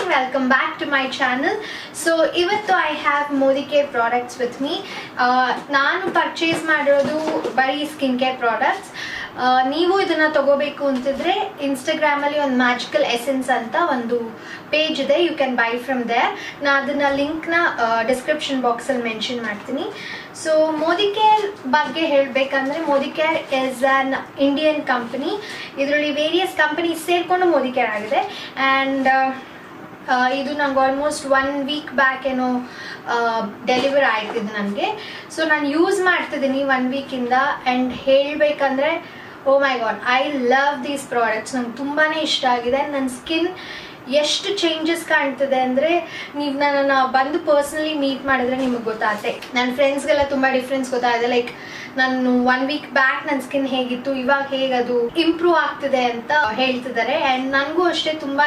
welcome back to my channel. So ಇವತ್ತು I have Modi Care products with me. ನಾನು purchase ಮಾಡಿರೋದು ಬರೀ skin care products. ನೀವು ಇದನ್ನ ತಗೋಬೇಕು ಅಂತಿದ್ರೆ ಇನ್ಸ್ಟಾಗ್ರಾಮ್ ಅಲ್ಲಿ ಒಂದು ಮ್ಯಾಜಿಕಲ್ ಎಸೆನ್ಸ್ ಅಂತ ಒಂದು ಪೇಜ್ ಇದೆ, you can buy from there. ನಾನು ಅದನ್ನ ಲಿಂಕ್ನ ಡಿಸ್ಕ್ರಿಪ್ಷನ್ ಬಾಕ್ಸಲ್ಲಿ ಮೆನ್ಷನ್ ಮಾಡ್ತೀನಿ. ಸೊ ಮೋದಿ ಕೇರ್ ಬಗ್ಗೆ ಹೇಳಬೇಕಂದ್ರೆ Modicare is an Indian company. ಇದರಲ್ಲಿ ವೇರಿಯಸ್ ಕಂಪನೀಸ್ ಸೇರಿಕೊಂಡು ಮೋದಿ ಕೇರ್ ಆಗಿದೆ. ಆ್ಯಂಡ್ ಇದು ನಂಗೆ ಆಲ್ಮೋಸ್ಟ್ 1 ವೀಕ್ ಬ್ಯಾಕ್ ಏನೋ ಡೆಲಿವರ್ ಆಯ್ತಿದ್ದು ನನಗೆ. ಸೊ ನಾನು ಯೂಸ್ ಮಾಡ್ತಿದ್ದೀನಿ 1 ವೀಕಿಂದ. ಆ್ಯಂಡ್ ಹೇಳಬೇಕಂದ್ರೆ oh my God, I love these products. ನಂಗೆ ತುಂಬಾ ಇಷ್ಟ ಆಗಿದೆ. ನನ್ನ ಸ್ಕಿನ್ ಎಷ್ಟು ಚೇಂಜಸ್ ಕಾಣ್ತಿದೆ ಅಂದರೆ ನೀವು ನನ್ನನ್ನು ಬಂದು ಪರ್ಸ್ನಲಿ ಮೀಟ್ ಮಾಡಿದ್ರೆ ನಿಮಗೆ ಗೊತ್ತಾಗುತ್ತೆ. ನನ್ನ ಫ್ರೆಂಡ್ಸ್ಗೆಲ್ಲ ತುಂಬ ಡಿಫ್ರೆನ್ಸ್ ಗೊತ್ತಾಗಿದೆ. ಲೈಕ್ ನಾನು 1 ವೀಕ್ ಬ್ಯಾಕ್ ನನ್ನ ಸ್ಕಿನ್ ಹೇಗಿತ್ತು, ಇವಾಗ ಹೇಗೆ ಅದು ಇಂಪ್ರೂವ್ ಆಗ್ತಿದೆ ಅಂತ ಹೇಳ್ತಿದ್ದಾರೆ. ಆ್ಯಂಡ್ ನನಗೂ ಅಷ್ಟೇ ತುಂಬಾ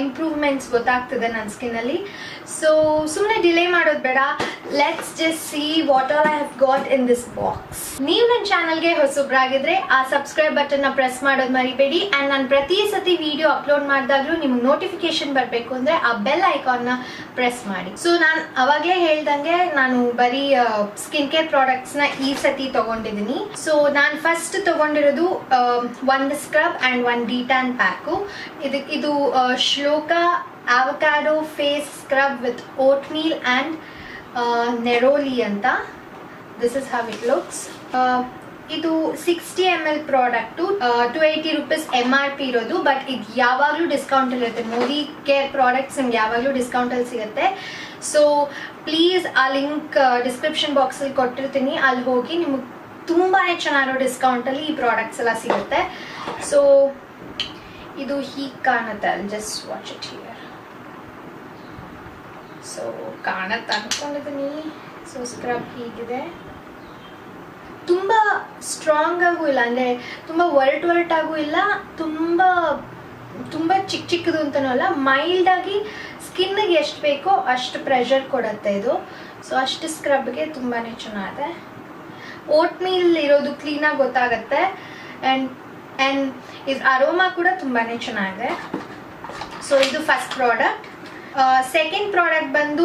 ಇಂಪ್ರೂವ್ಮೆಂಟ್ಸ್ ಗೊತ್ತಾಗ್ತಿದೆ ನನ್ನ ಸ್ಕಿನ್ನಲ್ಲಿ. ಸೊ ಸುಮ್ಮನೆ ಡಿಲೇ ಮಾಡೋದು ಬೇಡ, let's just see what all I have got in this box. ನೀವು ನನ್ನ ಚಾನಲ್ಗೆ ಹೊಸಬ್ರಾಗಿದ್ರೆ ಆ ಸಬ್ಸ್ಕ್ರೈಬ್ ಬಟನ್ನ ಪ್ರೆಸ್ ಮಾಡೋದು ಮರಿಬೇಡಿ. ಆ್ಯಂಡ್ ನಾನು ಪ್ರತಿ ಸತಿ ವಿಡಿಯೋ ಅಪ್ಲೋಡ್ ಮಾಡಿದಾಗಲೂ ನಿಮ್ಗೆ ನೋಟಿಫಿಕೇಶನ್ ಬರಬೇಕು ಅಂದರೆ ಆ ಬೆಲ್ ಐಕಾನ್ನ ಪ್ರೆಸ್ ಮಾಡಿ. ಸೊ ನಾನು ಅವಾಗಲೇ ಹೇಳ್ದಂಗೆ ನಾನು ಬರೀ ಸ್ಕಿನ್ ಕೇರ್ ಪ್ರಾಡಕ್ಟ್ಸ್ನ ಈ ಸತಿ ತಗೊಂಡಿದ್ದೀನಿ. ಸೊ ನಾನು ಫಸ್ಟ್ ತಗೊಂಡಿರೋದು ಒಂದು ಸ್ಕ್ರಬ್ ಆ್ಯಂಡ್ ಒಂದು ಡಿಟ್ಯಾನ್ ಪ್ಯಾಕು. ಇದು ಶ್ಲೋಕಾ avocado face scrub with oatmeal and neroli anta. This is how it looks. ಇದು 60 ml ಪ್ರಾಡಕ್ಟು, 280 rupees MRP ಇರೋದು. ಬಟ್ ಇದು ಯಾವಾಗಲೂ ಡಿಸ್ಕೌಂಟಲ್ಲಿ ಇರುತ್ತೆ. ಮೋದಿ ಕೇರ್ ಪ್ರಾಡಕ್ಟ್ಸ್ ನಿಮ್ಗೆ ಯಾವಾಗಲೂ ಡಿಸ್ಕೌಂಟಲ್ಲಿ ಸಿಗುತ್ತೆ. ಸೊ ಪ್ಲೀಸ್ ಆ ಲಿಂಕ್ ಡಿಸ್ಕ್ರಿಪ್ಷನ್ ಬಾಕ್ಸಲ್ಲಿ ಕೊಟ್ಟಿರ್ತೀನಿ, ಅಲ್ಲಿ ಹೋಗಿ ನಿಮಗೆ ತುಂಬಾ ಚೆನ್ನಾಗಿರೋ ಡಿಸ್ಕೌಂಟಲ್ಲಿ ಈ ಪ್ರಾಡಕ್ಟ್ಸ್ ಎಲ್ಲ ಸಿಗುತ್ತೆ. ಸೊ ಇದು ಹೀಗೆ ಕಾಣುತ್ತೆ. ಅಲ್ಲಿ just watch it here. So ಕಾಣುತ್ತೆ ಅನ್ಕೊಂಡಿದ್ದೀನಿ. ಸೊ ಸ್ಕ್ರಬ್ ಹೀಗಿದೆ. ತುಂಬ ಸ್ಟ್ರಾಂಗ್ ಆಗೂ ಇಲ್ಲ, ಅಂದರೆ ತುಂಬ ಒರಟಾಗೂ ಇಲ್ಲ, ತುಂಬ ಚಿಕ್ಕದು ಅಂತನೂ ಅಲ್ಲ. ಮೈಲ್ಡಾಗಿ ಸ್ಕಿನ್ನಿಗೆ ಎಷ್ಟು ಬೇಕೋ ಅಷ್ಟು ಪ್ರೆಷರ್ ಕೊಡುತ್ತೆ ಇದು. ಸೊ ಅಷ್ಟು ಸ್ಕ್ರಬ್ಗೆ ತುಂಬಾ ಚೆನ್ನಾಗಿದೆ. ಓಟ್ ಮೀಲ್ ಇರೋದು ಕ್ಲೀನಾಗಿ ಗೊತ್ತಾಗುತ್ತೆ. ಆ್ಯಂಡ್ ಇದು ಅರೋಮಾ ಕೂಡ ತುಂಬಾ ಚೆನ್ನಾಗಿದೆ. ಸೊ ಇದು ಫಸ್ಟ್ ಪ್ರಾಡಕ್ಟ್. ಸೆಕೆಂಡ್ ಪ್ರಾಡಕ್ಟ್ ಬಂದು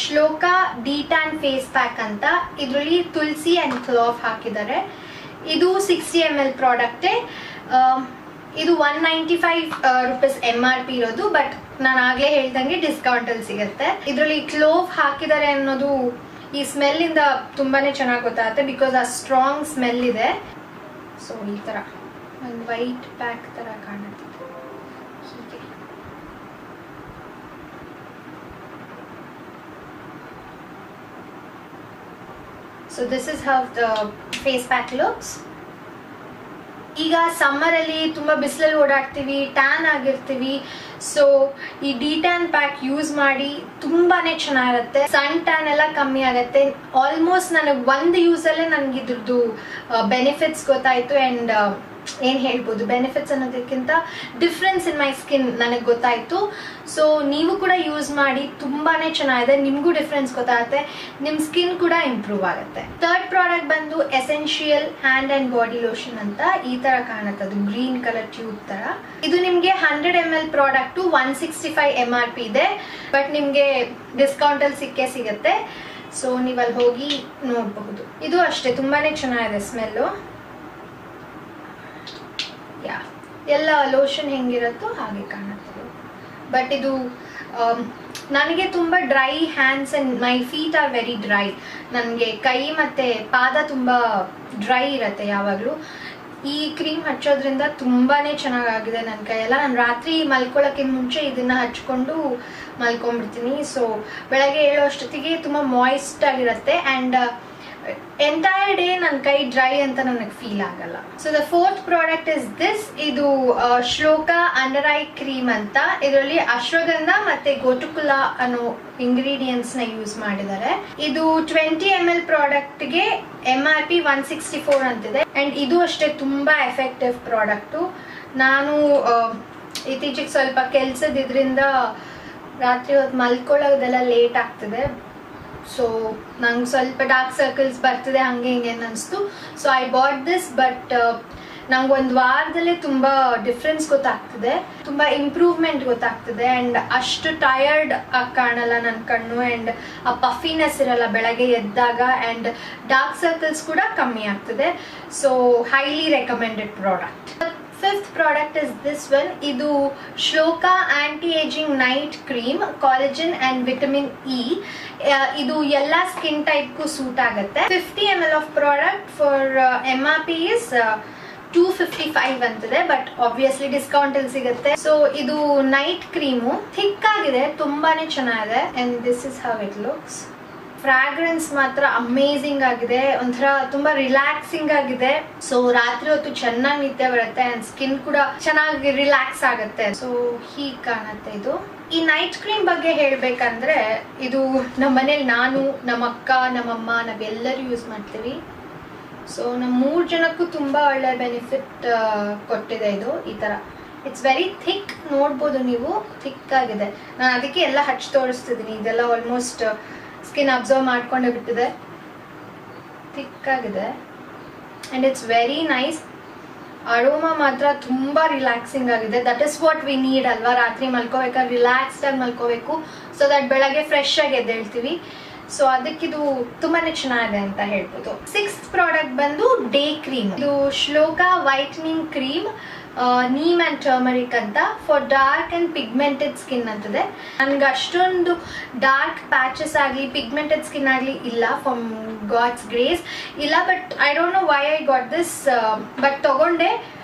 ಶ್ಲೋಕಾ ಡಿಟ್ಯಾನ್ ಫೇಸ್ ಪ್ಯಾಕ್ ಅಂತ. ಇದರಲ್ಲಿ ತುಳಸಿ ಆ್ಯಂಡ್ ಕ್ಲಾವ್ ಹಾಕಿದ್ದಾರೆ. ಇದು 60 ml ಪ್ರಾಡಕ್ಟೇ. ಇದು 195 rupees MRP ಇರೋದು. ಬಟ್ ನಾನು ಆಗಲೇ ಹೇಳ್ದಂಗೆ ಡಿಸ್ಕೌಂಟಲ್ಲಿ ಸಿಗುತ್ತೆ. ಇದರಲ್ಲಿ ಕ್ಲೋವ್ ಹಾಕಿದ್ದಾರೆ ಅನ್ನೋದು ಈ ಸ್ಮೆಲ್ಲಿಂದ ತುಂಬಾ ಚೆನ್ನಾಗಿ ಗೊತ್ತಾಗುತ್ತೆ, ಬಿಕಾಸ್ ಆ ಸ್ಟ್ರಾಂಗ್ ಸ್ಮೆಲ್ ಇದೆ. ಸೊ ಈ ಥರ ಒಂದು ವೈಟ್ ಪ್ಯಾಕ್ ಥರ ಕಾಣುತ್ತೆ ಹೀಗೆ. So this is how the face pack looks. ಈಗ ಸಮ್ಮರಲ್ಲಿ ತುಂಬ ಬಿಸಿಲಲ್ಲಿ ಓಡಾಡ್ತೀವಿ, ಟ್ಯಾನ್ ಆಗಿರ್ತೀವಿ. ಸೊ ಈ ಡಿಟ್ಯಾನ್ ಪ್ಯಾಕ್ ಯೂಸ್ ಮಾಡಿ ತುಂಬಾ ಚೆನ್ನಾಗಿರುತ್ತೆ. ಸನ್ ಟ್ಯಾನ್ ಎಲ್ಲ ಕಮ್ಮಿ ಆಗುತ್ತೆ. ಆಲ್ಮೋಸ್ಟ್ ನನಗೆ ಒಂದು ಯೂಸಲ್ಲೇ ನನಗೆ ಇದ್ರದ್ದು ಬೆನಿಫಿಟ್ಸ್ ಗೊತ್ತಾಯಿತು. ಆ್ಯಂಡ್ ಏನು ಹೇಳ್ಬೋದು, ಬೆನಿಫಿಟ್ಸ್ ಅನ್ನೋದಕ್ಕಿಂತ ಡಿಫ್ರೆನ್ಸ್ ಇನ್ ಮೈ ಸ್ಕಿನ್ ನನಗೆ ಗೊತ್ತಾಯಿತು. ಸೊ ನೀವು ಕೂಡ ಯೂಸ್ ಮಾಡಿ, ತುಂಬಾ ಚೆನ್ನಾಗಿದೆ. ನಿಮಗೂ ಡಿಫ್ರೆನ್ಸ್ ಗೊತ್ತಾಗುತ್ತೆ, ನಿಮ್ಮ ಸ್ಕಿನ್ ಕೂಡ ಇಂಪ್ರೂವ್ ಆಗುತ್ತೆ. ಥರ್ಡ್ ಪ್ರಾಡಕ್ಟ್ ಬಂದು essential hand and body lotion ಅಂತ. ಈ ಥರ ಕಾಣುತ್ತೆ, ಅದು ಗ್ರೀನ್ ಕಲರ್ ಟ್ಯೂಬ್ ಥರ. ಇದು ನಿಮಗೆ 100 ml ಪ್ರಾಡಕ್ಟು 165 MRP ಇದೆ. ಬಟ್ ನಿಮಗೆ ಡಿಸ್ಕೌಂಟಲ್ಲಿ ಸಿಗುತ್ತೆ. ಸೊ ನೀವಲ್ಲಿ ಹೋಗಿ ನೋಡಬಹುದು. ಇದು ಅಷ್ಟೇ ತುಂಬಾ ಚೆನ್ನಾಗಿದೆ ಸ್ಮೆಲ್ಲು. ಎಲ್ಲ ಲೋಷನ್ ಹೆಂಗಿರುತ್ತೋ ಹಾಗೆ ಕಾಣುತ್ತೆ. ಬಟ್ ಇದು ನನಗೆ ತುಂಬ dry hands and my feet are very dry. ನನಗೆ ಕೈ ಮತ್ತು ಪಾದ ತುಂಬ ಡ್ರೈ ಇರುತ್ತೆ ಯಾವಾಗಲೂ. ಈ ಕ್ರೀಮ್ ಹಚ್ಚೋದ್ರಿಂದ ತುಂಬಾ ಚೆನ್ನಾಗಾಗಿದೆ ನನ್ನ ಕೈಯೆಲ್ಲ. ನಾನು ರಾತ್ರಿ ಮಲ್ಕೊಳ್ಳೋಕ್ಕಿಂತ ಮುಂಚೆ ಇದನ್ನು ಹಚ್ಕೊಂಡು ಮಲ್ಕೊಂಡ್ಬಿಡ್ತೀನಿ. ಸೊ ಬೆಳಗ್ಗೆ ಏಳೋ ಅಷ್ಟೊತ್ತಿಗೆ ತುಂಬ ಮಾಯ್ಸ್ಟ್ ಆಗಿರುತ್ತೆ. ಆ್ಯಂಡ್ ಎಂಟೈರ್ ಡೇ ನನ್ನ ಕೈ ಡ್ರೈ ಅಂತ ನನಗೆ ಫೀಲ್ ಆಗಲ್ಲ. So the fourth product is this. ಇದು ಶ್ಲೋಕಾ ಅಂಡರ್ ಐ ಕ್ರೀಮ್ ಅಂತ. ಇದರಲ್ಲಿ ಅಶ್ವಗಂಧ ಮತ್ತೆ ಗೋಟುಕುಲ ಅನ್ನೋ ಇಂಗ್ರೀಡಿಯೆಂಟ್ಸ್ ನ ಯೂಸ್ ಮಾಡಿದ್ದಾರೆ. ಇದು 20 ml ಪ್ರಾಡಕ್ಟ್ಗೆ MRP 164 ಅಂತಿದೆ. ಅಂಡ್ ಇದು ಅಷ್ಟೇ ತುಂಬಾ ಎಫೆಕ್ಟಿವ್ ಪ್ರಾಡಕ್ಟು. ನಾನು ಇತ್ತೀಚೆಗೆ ಸ್ವಲ್ಪ ಕೆಲ್ಸದಿದ್ರಿಂದ ರಾತ್ರಿ ಹೊತ್ತು ಮಲ್ಕೊಳ್ಳೋದೆಲ್ಲ ಲೇಟ್ ಆಗ್ತಿದೆ. ಸೊ ನಂಗೆ ಸ್ವಲ್ಪ ಡಾರ್ಕ್ ಸರ್ಕಲ್ಸ್ ಬರ್ತಿದೆ, ಹಂಗೆ ಹಿಂಗೆ ಅನಿಸ್ತು. So I bought this. But ನಂಗೆ ಒಂದು ವಾರದಲ್ಲೇ ತುಂಬ ಡಿಫ್ರೆನ್ಸ್ ಗೊತ್ತಾಗ್ತಿದೆ, ತುಂಬ ಇಂಪ್ರೂವ್ಮೆಂಟ್ ಗೊತ್ತಾಗ್ತಿದೆ. ಆ್ಯಂಡ್ ಅಷ್ಟು ಟಯರ್ಡ್ ಆಗಿ ಕಾಣಲ್ಲ ನನ್ನ ಕಣ್ಣು, ಆ್ಯಂಡ್ ಆ ಪಫಿನೆಸ್ ಇರಲ್ಲ ಬೆಳಗ್ಗೆ ಎದ್ದಾಗ, ಆ್ಯಂಡ್ ಡಾರ್ಕ್ ಸರ್ಕಲ್ಸ್ ಕೂಡ ಕಮ್ಮಿ ಆಗ್ತಿದೆ. So highly recommended product. Fifth product is this one. ಇದು Shloka anti ageing night cream, collagen and vitamin E. ಇದು ಎಲ್ಲ ಸ್ಕಿನ್ ಟೈಪ್ಗೂ ಸೂಟ್ ಆಗುತ್ತೆ. 50 ml of product for MRP is 255 ಅಂತಿದೆ, ಬಟ್ ಆಬ್ವಿಯಸ್ಲಿ ಡಿಸ್ಕೌಂಟ್ ಅಲ್ಲಿ ಸಿಗುತ್ತೆ. ಸೊ ಇದು ನೈಟ್ ಕ್ರೀಮು, ಥಿಕ್ ಆಗಿದೆ, ತುಂಬಾನೇ ಚೆನ್ನಾಗಿದೆ. And this is how it looks. Fragrance ಮಾತ್ರ ಅಮೇಝಿಂಗ್ ಆಗಿದೆ, ಒಂಥರ ತುಂಬಾ ರಿಲ್ಯಾಕ್ಸಿಂಗ್ ಆಗಿದೆ. ಸೊ ರಾತ್ರಿ ಹೊತ್ತು ಚೆನ್ನಾಗಿ ನಿದ್ದೆ ಬರುತ್ತೆ ಅಂಡ್ ಸ್ಕಿನ್ ಕೂಡ ಚೆನ್ನಾಗಿ ರಿಲ್ಯಾಕ್ಸ್ ಆಗುತ್ತೆ. ಸೊ ಹೀಗೆ ಕಾಣುತ್ತೆ ಇದು. ಈ ನೈಟ್ ಕ್ರೀಮ್ ಬಗ್ಗೆ ಹೇಳ್ಬೇಕಂದ್ರೆ, ಇದು ನಮ್ಮ ಮನೇಲಿ ನಾನು, ನಮ್ಮ ಅಕ್ಕ, ನಮ್ಮಮ್ಮ, ನಾವೆಲ್ಲರೂ ಯೂಸ್ ಮಾಡ್ತೀವಿ. ಸೊ ನಮ್ಮ 3 ಜನಕ್ಕೂ ತುಂಬಾ ಒಳ್ಳೆ ಬೆನಿಫಿಟ್ ಕೊಟ್ಟಿದೆ ಇದು. ಈ ತರ ಇಟ್ಸ್ ವೆರಿ ಥಿಕ್, ನೋಡ್ಬೋದು ನೀವು, ಥಿಕ್ ಆಗಿದೆ. ನಾನು ಅದಕ್ಕೆ ಎಲ್ಲ ಹಚ್ಚಿ ತೋರಿಸ್ತಿದ್ದೀನಿ. ಇದೆಲ್ಲ ಆಲ್ಮೋಸ್ಟ್ ಸ್ಕಿನ್ ಅಬ್ಸರ್ವ್ ಮಾಡ್ಕೊಂಡೇ ಬಿಟ್ಟಿದೆ, ಥಿಕ್ ಆಗಿದೆ. And it's very nice. Aroma ಮಾತ್ರ ತುಂಬ ರಿಲ್ಯಾಕ್ಸಿಂಗ್ ಆಗಿದೆ. That is what we need ಅಲ್ವಾ, ರಾತ್ರಿ ಮಲ್ಕೋಬೇಕಾದ್ರೆ ರಿಲ್ಯಾಕ್ಸ್ಡ್ ಆಗಿ ಮಲ್ಕೋಬೇಕು, ಸೊ ದಟ್ ಬೆಳಗ್ಗೆ ಫ್ರೆಶ್ ಆಗಿ ಎದ್ದೇಳ್ತೀವಿ. ಸೊ ಅದಕ್ಕಿದು ತುಂಬಾನೇ ಚೆನ್ನಾಗಿದೆ ಅಂತ ಹೇಳ್ಬೋದು. 6th ಪ್ರಾಡಕ್ಟ್ ಬಂದು ಡೇ ಕ್ರೀಮ್. ಇದು Shloka whitening cream, neem and turmeric ಅಂತ, for dark and pigmented skin ಅಂತಿದೆ. ನನ್ಗೆ ಅಷ್ಟೊಂದು ಡಾರ್ಕ್ ಪ್ಯಾಚಸ್ ಆಗಲಿ ಪಿಗ್ಮೆಂಟೆಡ್ ಸ್ಕಿನ್ ಆಗಲಿ ಇಲ್ಲ, ಫ್ರಮ್ ಗಾಡ್ಸ್ ಗ್ರೇಸ್ ಇಲ್ಲ. But I don't know why I got this, but ತಗೊಂಡೆ.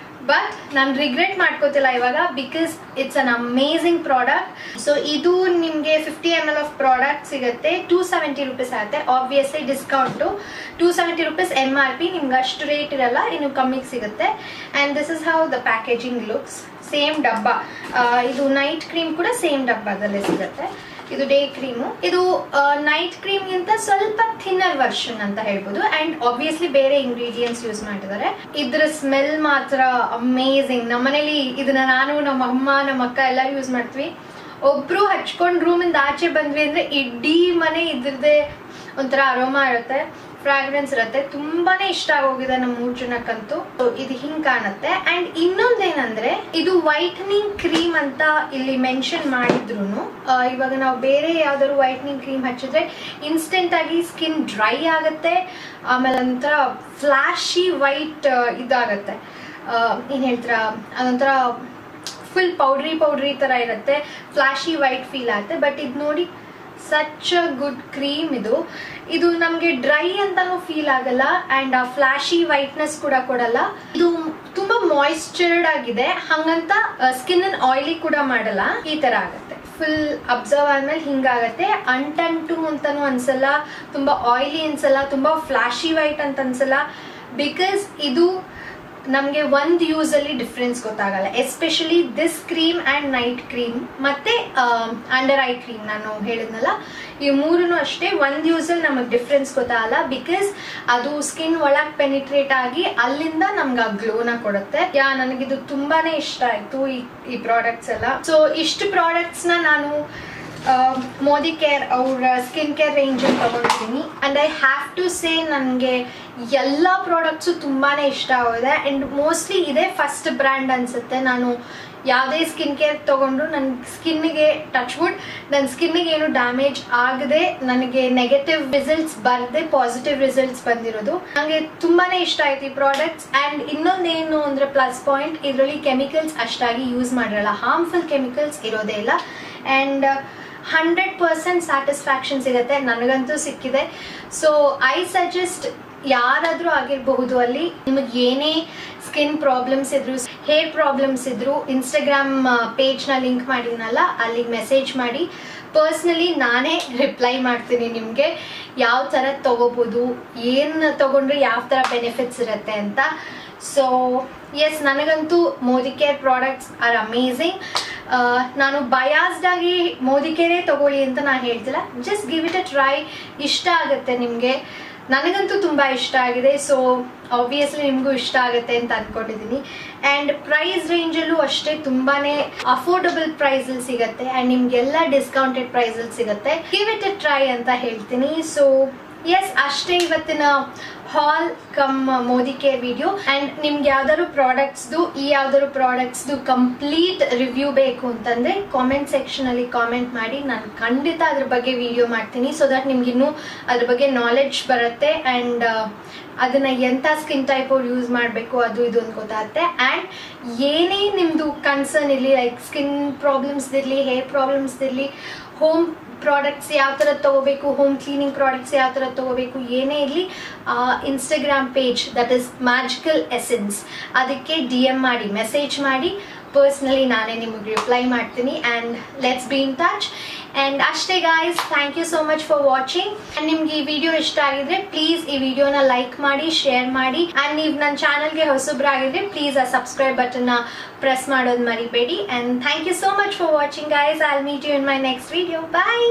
ಬಟ್ ನಾನು ರಿಗ್ರೆಟ್ ಮಾಡ್ಕೋತಿಲ್ಲ ಇವಾಗ, because it's an amazing product. So ಇದು ನಿಮಗೆ 50 ml ಆಫ್ ಪ್ರಾಡಕ್ಟ್ ಸಿಗುತ್ತೆ, 270 rupees ಆಗುತ್ತೆ. ಆಬ್ವಿಯಸ್ಲಿ ಡಿಸ್ಕೌಂಟು 270 rupees MRP, ನಿಮ್ಗೆ ಅಷ್ಟು ರೇಟ್ ಇರಲ್ಲ, ಇನ್ನು ಕಮ್ಮಿಗೆ ಸಿಗುತ್ತೆ. And this is how the packaging looks. Same ಡಬ್ಬ. ಇದು ನೈಟ್ ಕ್ರೀಮ್ ಕೂಡ ಸೇಮ್ ಡಬ್ಬದಲ್ಲೇ ಸಿಗುತ್ತೆ. ಇದು ಡೇ ಕ್ರೀಮು. ಇದು ನೈಟ್ ಕ್ರೀಮ್ಗಿಂತ ಸ್ವಲ್ಪ ಥಿನ್ನರ್ ವರ್ಷನ್ ಅಂತ ಹೇಳ್ಬೋದು. ಅಂಡ್ ಆಬ್ವಿಯಸ್ಲಿ ಬೇರೆ ಇಂಗ್ರೀಡಿಯೆಂಟ್ಸ್ ಯೂಸ್ ಮಾಡಿದ್ದಾರೆ. ಇದ್ರ ಸ್ಮೆಲ್ ಮಾತ್ರ ಅಮೇಝಿಂಗ್. ನಮ್ಮನೇಲಿ ಇದನ್ನ ನಾನು, ನಮ್ಮ ಅಮ್ಮ, ನಮ್ಮ ಅಕ್ಕ ಎಲ್ಲ ಯೂಸ್ ಮಾಡ್ತೀವಿ. ಒಬ್ರು ಹಚ್ಕೊಂಡು ರೂಮಿಂದ ಆಚೆ ಬಂದ್ವಿ ಅಂದ್ರೆ ಇಡೀ ಮನೆ ಇದ್ರದ್ದೇ ಒಂಥರ ಅರೋಮಾ ಇರುತ್ತೆ, ಫ್ರಾಗ್ರೆನ್ಸ್ ಇರುತ್ತೆ. ತುಂಬಾನೇ ಇಷ್ಟ ಆಗೋಗಿದೆ ನಮ್ಮ 3 ಜನಕ್ಕಂತೂ. ಇದು ಹಿಂಗ್ ಕಾಣುತ್ತೆ. ಅಂಡ್ ಇನ್ನೊಂದೇನಂದ್ರೆ, ಇದು ವೈಟ್ನಿಂಗ್ ಕ್ರೀಮ್ ಅಂತ ಇಲ್ಲಿ ಮೆನ್ಷನ್ ಮಾಡಿದ್ರು. ಇವಾಗ ನಾವು ಬೇರೆ ಯಾವ್ದಾದ್ರು ವೈಟ್ನಿಂಗ್ ಕ್ರೀಮ್ ಹಚ್ಚಿದ್ರೆ ಇನ್ಸ್ಟೆಂಟ್ ಆಗಿ ಸ್ಕಿನ್ ಡ್ರೈ ಆಗುತ್ತೆ, ಆಮೇಲೆ ಒಂಥರ ಫ್ಲಾಶಿ ವೈಟ್ ಇದಾಗತ್ತೆ. ಏನ್ ಹೇಳ್ತೀರಾ, ಅದೊಂಥರ ಫುಲ್ ಪೌಡ್ರಿ ತರ ಇರುತ್ತೆ, ಫ್ಲಾಶಿ ವೈಟ್ ಫೀಲ್ ಆಗುತ್ತೆ. ಬಟ್ ಇದು ನೋಡಿ, ಸಚ್ ಅ ಗುಡ್ ಕ್ರೀಮ್. ಇದು ನಮ್ಗೆ ಡ್ರೈ ಅಂತಾನು ಫೀಲ್ ಆಗಲ್ಲ, ಅಂಡ್ ಆ ಫ್ಲಾಶಿ ವೈಟ್ನೆಸ್ ಕೂಡ ಕೊಡಲ್ಲ. ಇದು ತುಂಬಾ ಮಾಯಿಶ್ಚರ್ಡ್ ಆಗಿದೆ, ಹಂಗಂತ ಸ್ಕಿನ್ ಅನ್ನು ಆಯಿಲಿ ಕೂಡ ಮಾಡಲ್ಲ. ಈ ತರ ಆಗುತ್ತೆ, ಫುಲ್ ಅಬ್ಸರ್ವ್ ಆದ್ಮೇಲೆ ಹಿಂಗಾಗತ್ತೆ. ಅಂಟಂಟು ಅಂತಾನು ಅನ್ಸಲ್ಲ, ತುಂಬಾ ಆಯಿಲಿ ಅನ್ಸಲ್ಲ, ತುಂಬಾ ಫ್ಲಾಶಿ ವೈಟ್ ಅಂತ ಅನ್ಸಲ್ಲ. ಬಿಕಾಸ್ ಇದು ನಮಗೆ ಒಂದು ಯೂಸ್ ಅಲ್ಲಿ ಡಿಫ್ರೆನ್ಸ್ ಗೊತ್ತಾಗಲ್ಲ. Especially this cream and night cream ಮತ್ತೆ ಅಂಡರ್ ಐ ಕ್ರೀಮ್ ನಾನು ಹೇಳಿದ್ನಲ್ಲ, ಈ 3 ಅಷ್ಟೇ. ಒಂದು ಯೂಸ್ ಅಲ್ಲಿ ನಮಗೆ ಡಿಫ್ರೆನ್ಸ್ ಗೊತ್ತಾಗಲ್ಲ, ಬಿಕಾಸ್ ಅದು ಸ್ಕಿನ್ ಒಳಗೆ ಪೆನಿಟ್ರೇಟ್ ಆಗಿ ಅಲ್ಲಿಂದ ನಮ್ಗೆ ಆ ಗ್ಲೋನ ಕೊಡುತ್ತೆ. ನನಗಿದು ತುಂಬಾನೇ ಇಷ್ಟ ಆಯ್ತು ಈ ಪ್ರಾಡಕ್ಟ್ಸ್ ಎಲ್ಲ. ಸೊ ಇಷ್ಟು ಪ್ರಾಡಕ್ಟ್ಸ್ ನಾನು ಮೋದಿ ಕೇರ್ ಅವ್ರ ಸ್ಕಿನ್ ಕೇರ್ ರೇಂಜ್ ತಗೊಂಡಿದ್ದೀನಿ. And I have to say, ನನಗೆ ಎಲ್ಲ ಪ್ರಾಡಕ್ಟ್ಸು ತುಂಬಾನೇ ಇಷ್ಟ ಆಗಿದೆ. ಅಂಡ್ ಮೋಸ್ಟ್ಲಿ ಇದೇ ಫಸ್ಟ್ ಬ್ರ್ಯಾಂಡ್ ಅನ್ಸುತ್ತೆ ನಾನು ಯಾವುದೇ ಸ್ಕಿನ್ ಕೇರ್ ತಗೊಂಡ್ರು ನನ್ನ ಸ್ಕಿನ್ಗೆ, ಟಚ್ ವುಡ್, ನನ್ನ ಸ್ಕಿನ್ಗೆ ಏನು ಡ್ಯಾಮೇಜ್ ಆಗದೆ, ನನಗೆ ನೆಗೆಟಿವ್ ರಿಸಲ್ಟ್ಸ್ ಬರದೆ ಪಾಸಿಟಿವ್ ರಿಸಲ್ಟ್ಸ್ ಬಂದಿರೋದು. ನನಗೆ ತುಂಬಾನೇ ಇಷ್ಟ ಆಯ್ತು ಈ ಪ್ರಾಡಕ್ಟ್ಸ್. ಅಂಡ್ ಇನ್ನೊಂದೇನು ಅಂದ್ರೆ ಪ್ಲಸ್ ಪಾಯಿಂಟ್, ಇದರಲ್ಲಿ ಕೆಮಿಕಲ್ಸ್ ಅಷ್ಟಾಗಿ ಯೂಸ್ ಮಾಡಿರಲ್ಲ, ಹಾರ್ಮ್ಫುಲ್ ಕೆಮಿಕಲ್ಸ್ ಇರೋದೇ ಇಲ್ಲ. ಅಂಡ್ 100% ಸ್ಯಾಟಿಸ್ಫ್ಯಾಕ್ಷನ್ ಸಿಗುತ್ತೆ, ನನಗಂತೂ ಸಿಕ್ಕಿದೆ. ಸೊ ಐ ಸಜೆಸ್ಟ್, ಯಾರಾದ್ರೂ ಆಗಿರಬಹುದು ಅಲ್ಲಿ ನಿಮಗೆ ಏನೇ ಸ್ಕಿನ್ ಪ್ರಾಬ್ಲಮ್ಸ್ ಇದ್ರು, ಹೇರ್ ಪ್ರಾಬ್ಲಮ್ಸ್ ಇದ್ರು, ಇನ್ಸ್ಟಾಗ್ರಾಮ್ ಪೇಜ್ನ ಲಿಂಕ್ ಮಾಡಿದ್ನಲ್ಲ, ಅಲ್ಲಿಗೆ ಮೆಸೇಜ್ ಮಾಡಿ. ಪರ್ಸ್ನಲಿ ನಾನೇ ರಿಪ್ಲೈ ಮಾಡ್ತೀನಿ ನಿಮಗೆ, ಯಾವ ಥರ ತಗೋಬೋದು, ಏನು ತಗೊಂಡ್ರೆ ಯಾವ ಥರ ಬೆನಿಫಿಟ್ಸ್ ಇರುತ್ತೆ ಅಂತ. ಸೊ ಎಸ್, ನನಗಂತೂ Modi care products are amazing. ನಾನು ಬಯಾಸ್ಡ್ ಆಗಿ ಮೋದಿ ಕೇರೇ ತಗೊಳ್ಳಿ ಅಂತ ನಾನು ಹೇಳ್ತಿಲ್ಲ, just give it a try. ಇಷ್ಟ ಆಗುತ್ತೆ ನಿಮಗೆ, ನನಗಂತೂ ತುಂಬ ಇಷ್ಟ ಆಗಿದೆ. ಸೊ ಆಬ್ವಿಯಸ್ಲಿ ನಿಮಗೂ ಇಷ್ಟ ಆಗುತ್ತೆ ಅಂತ ಅಂದ್ಕೊಂಡಿದ್ದೀನಿ. ಆ್ಯಂಡ್ ಪ್ರೈಸ್ ರೇಂಜಲ್ಲೂ ಅಷ್ಟೇ ತುಂಬಾ ಅಫೋರ್ಡಬಲ್ ಪ್ರೈಸಲ್ಲಿ ಸಿಗುತ್ತೆ, ಆ್ಯಂಡ್ ನಿಮಗೆಲ್ಲ ಡಿಸ್ಕೌಂಟೆಡ್ ಪ್ರೈಸಲ್ಲಿ ಸಿಗುತ್ತೆ. ಗಿವ್ ಇಟ್ ಅ ಟ್ರೈ ಅಂತ ಹೇಳ್ತೀನಿ. ಸೊ ಎಸ್ ಅಷ್ಟೇ ಇವತ್ತಿನ haul cum Modicare video. And ನಿಮ್ಗೆ ಯಾವ್ದಾದ್ರು ಪ್ರಾಡಕ್ಟ್ಸ್ದು ಯಾವ್ದಾದ್ರು ಪ್ರಾಡಕ್ಟ್ಸ್ದು ಕಂಪ್ಲೀಟ್ ರಿವ್ಯೂ ಬೇಕು ಅಂತಂದರೆ ಕಾಮೆಂಟ್ ಸೆಕ್ಷನಲ್ಲಿ ಕಾಮೆಂಟ್ ಮಾಡಿ, ನಾನು ಖಂಡಿತ ಅದ್ರ ಬಗ್ಗೆ ವಿಡಿಯೋ ಮಾಡ್ತೀನಿ. ಸೊ ದಟ್ ನಿಮ್ಗಿನ್ನೂ ಅದ್ರ ಬಗ್ಗೆ ನಾಲೆಡ್ಜ್ ಬರುತ್ತೆ ಆ್ಯಂಡ್ ಅದನ್ನು ಎಂಥ ಸ್ಕಿನ್ ಟೈಪ್ ಅವ್ರು ಯೂಸ್ ಮಾಡಬೇಕು ಅದು ಇದು ಅಂತ ಗೊತ್ತಾಗುತ್ತೆ. ಆ್ಯಂಡ್ ಏನೇ ನಿಮ್ಮದು ಕನ್ಸರ್ನ್ ಇರಲಿ, ಲೈಕ್ ಸ್ಕಿನ್ ಪ್ರಾಬ್ಲಮ್ಸ್ದಿರಲಿ, ಹೇರ್ ಪ್ರಾಬ್ಲಮ್ಸ್ದಿರಲಿ, ಹೋಮ್ ಪ್ರಾಡಕ್ಟ್ಸ್ ಯಾವ ಥರ ತೊಗೋಬೇಕು, ಹೋಮ್ ಕ್ಲೀನಿಂಗ್ ಪ್ರಾಡಕ್ಟ್ಸ್ ಯಾವ ಥರ ತೊಗೋಬೇಕು, ಏನೇ ಇರಲಿ Instagram page that is magical essence ಅದಕ್ಕೆ DM ಮಾಡಿ, ಮೆಸೇಜ್ ಮಾಡಿ, ಪರ್ಸ್ನಲಿ ನಾನೇ ನಿಮಗೆ ರಿಪ್ಲೈ ಮಾಡ್ತೀನಿ. And let's be in touch. And ಅಷ್ಟೇ guys, thank you so much for watching. And ನಿಮ್ಗೆ ಈ ವಿಡಿಯೋ ಇಷ್ಟ ಆಗಿದ್ರೆ ಪ್ಲೀಸ್ ಈ ವಿಡಿಯೋನ ಲೈಕ್ ಮಾಡಿ, ಶೇರ್ ಮಾಡಿ. ಆ್ಯಂಡ್ ನೀವು ನನ್ನ ಚಾನಲ್ಗೆ ಹೊಸಬ್ರಾಗಿದ್ರೆ ಪ್ಲೀಸ್ ಆ ಸಬ್ಸ್ಕ್ರೈಬ್ ಬಟನ್ನ ಪ್ರೆಸ್ ಮಾಡೋದು ಮರಿಬೇಡಿ. And thank you so much for watching guys. I will meet you in my next video. Bye.